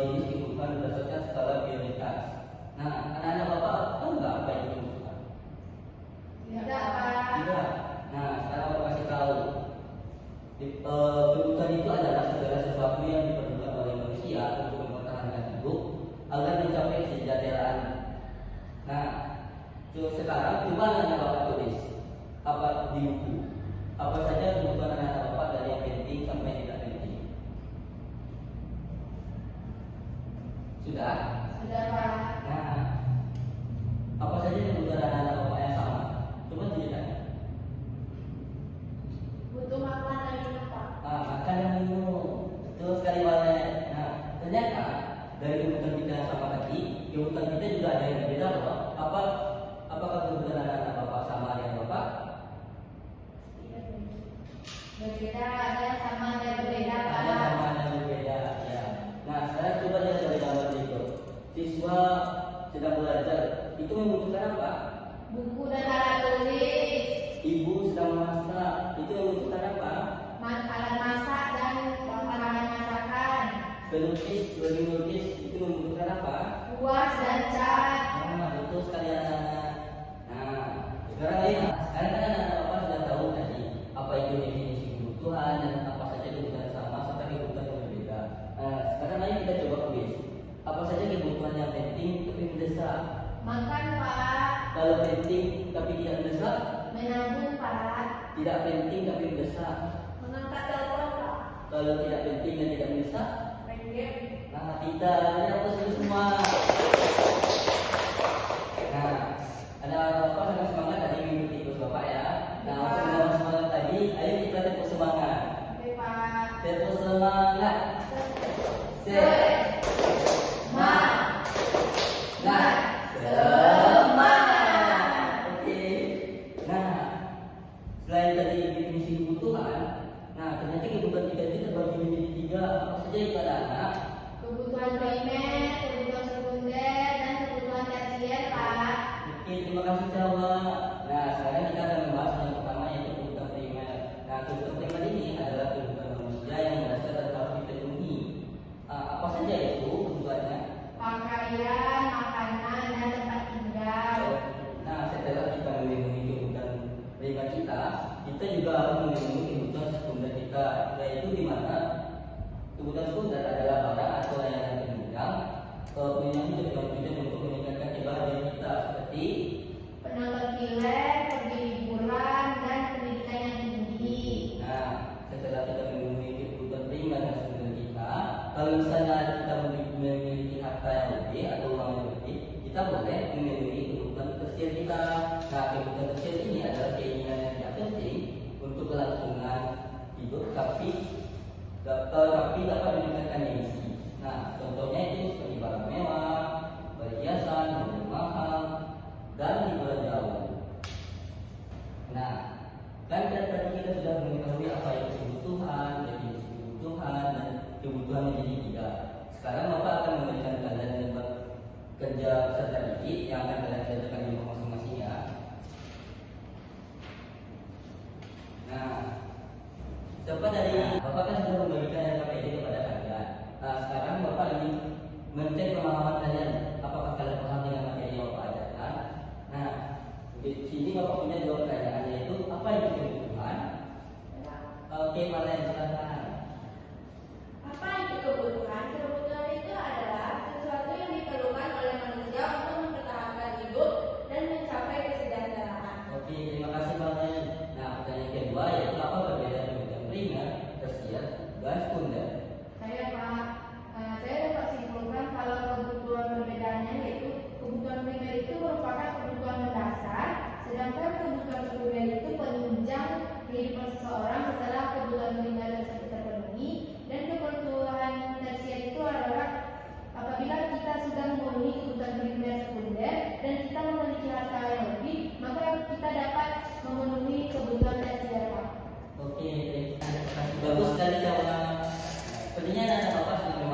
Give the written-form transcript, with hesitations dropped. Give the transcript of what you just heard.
jenis kebutuhan berdasarkan skala prioritas. Nah, anak-anak Bapak tahu nggak apa itu kebutuhan? Tidak, Pak. Tidak. Nah, sekarang Bapak kasih tahu. Kebutuhan itu adalah segala sesuatu yang diperlukan oleh manusia untuk mempertahankan hidup agar mencapai kesejahteraan. Nah, sekarang coba anak Bapak tulis apa di buku. Apa saja kebutuhan anak Bapak dari yang penting sampai tidak penting. Sudah? Sudah, Pak. Nah, apa saja kebutuhan anak Bapak yang sama? Coba ceritakan. Butuh makan dan minum, Pak. Makan dan minum. Betul sekali Walet. Nah, ternyata dari kebutuhan kita yang sama tadi, kebutuhan kita juga ada yang berbeda loh. Apakah kebutuhan anak-anak Bapak sama dengan Bapak? Berbeda, ada yang sama ada yang berbeda, Pak. Ada sama ada yang berbeda. Ya. Nah, sekarang coba lihat dari gambar berikut. Siswa sedang belajar. Itu membutuhkan apa? Buku dan alat tulis. Ibu sedang memasak. Itu membutuhkan apa? Alat masak dan bahan masakan. Pelukis, bagi melukis itu membutuhkan apa? Kuas dan cat. Betul sekali anak-anak. Nah, sekarang kan anak-anak Bapak sudah tahu tadi apa itu definisi kebutuhan dan apa saja kebutuhan sama serta kebutuhan yang berbeda. Nah, sekarang lagi kita coba kuis. Apa saja kebutuhan yang penting tapi mendesak? Makan, Pak. Kalau penting tapi tidak mendesak? Menabung, Pak. Tidak penting tapi mendesak. Mengangkat telepon, Pak. Kalau tidak penting dan tidak mendesak? Main game. Nah, tidak. Ini apa semua? Nah, ada Bapak sangat semangat tadi mengikuti ikut Bapak ya. Nah, untuk menambah semangat tadi, ayo kita tepuk semangat. Oke, Pak. Tepuk semangat. Semangat. Oke. Nah, selain tadi definisi kebutuhan, nah ternyata kebutuhan kita itu terbagi menjadi tiga. Apa saja itu anak-anak? Kebutuhan primer, kebutuhan sekunder, dan kebutuhan tersier, Pak. Oke, terima kasih Jawa. Nah, sekarang kita akan membahas yang pertama yaitu kebutuhan primer. Nah, kebutuhan primer ini adalah kebutuhan manusia yang mendasar dan harus dipenuhi. Apa saja itu kebutuhannya? Pakaian, makanan, dan tempat tinggal. Nah, setelah kita memenuhi kebutuhan primer kita juga harus memenuhi kebutuhan sekunder kita, yaitu di mana kebutuhan sekunder adalah barang atau layanan penunjang menyambut kebutuhan kita untuk meningkatkan kebahagiaan kita seperti Penonton film, pergi liburan, dan pendidikan yang tinggi. Nah, setelah kita memenuhi kebutuhan primer dan sekunder kita, kalau misalnya kita memiliki harta yang lebih atau uang yang lebih, kita boleh memenuhi kebutuhan tersier kita. Nah, kebutuhan tersier ini adalah keinginan yang tidak penting untuk kelangsungan hidup, tapi dapat meningkatkan emisi. Nah, contohnya itu seperti barang mewah, perhiasan, mobil mahal, dan liburan jauh. Nah, kan tadi kita sudah mengetahui apa itu kebutuhan, definisi kebutuhan, dan kebutuhan menjadi tiga. Sekarang Bapak akan memberikan kalian lembar kerja peserta didik yang akan kalian kerjakan di rumah masing-masing ya. Nah, coba dari Bapak kan sudah memberikan LKPD kepada kalian. Nah, sekarang Bapak ingin mencek pemahaman kalian. Apakah kalian paham dengan materi yang Bapak ajarkan? Nah, di sini Bapak punya dua pertanyaan, yaitu apa itu kebutuhan? Oke, Valen, silakan. Apa itu kebutuhan? Kebutuhan itu adalah sesuatu yang diperlukan oleh manusia untuk mempertahankan hidup dan mencapai kesejahteraan. Oke, terima kasih Valen. Nah, pertanyaan kedua yaitu apa perbedaan kebutuhan primer, tersier, dan sekunder? Saya dapat simpulkan kalau kebutuhan perbedaannya yaitu kebutuhan primer itu merupakan kebutuhan mendasar, sedangkan kebutuhan sekunder itu penunjang kehidupan seseorang setelah kebutuhan primer tersebut terpenuhi, dan kebutuhan tersier itu adalah apabila kita sudah memenuhi kebutuhan primer sekunder dan kita memiliki harta yang lebih, maka kita dapat memenuhi kebutuhan tersier, Pak. Oke, bagus sekali jawaban. Sepertinya anak Bapak sudah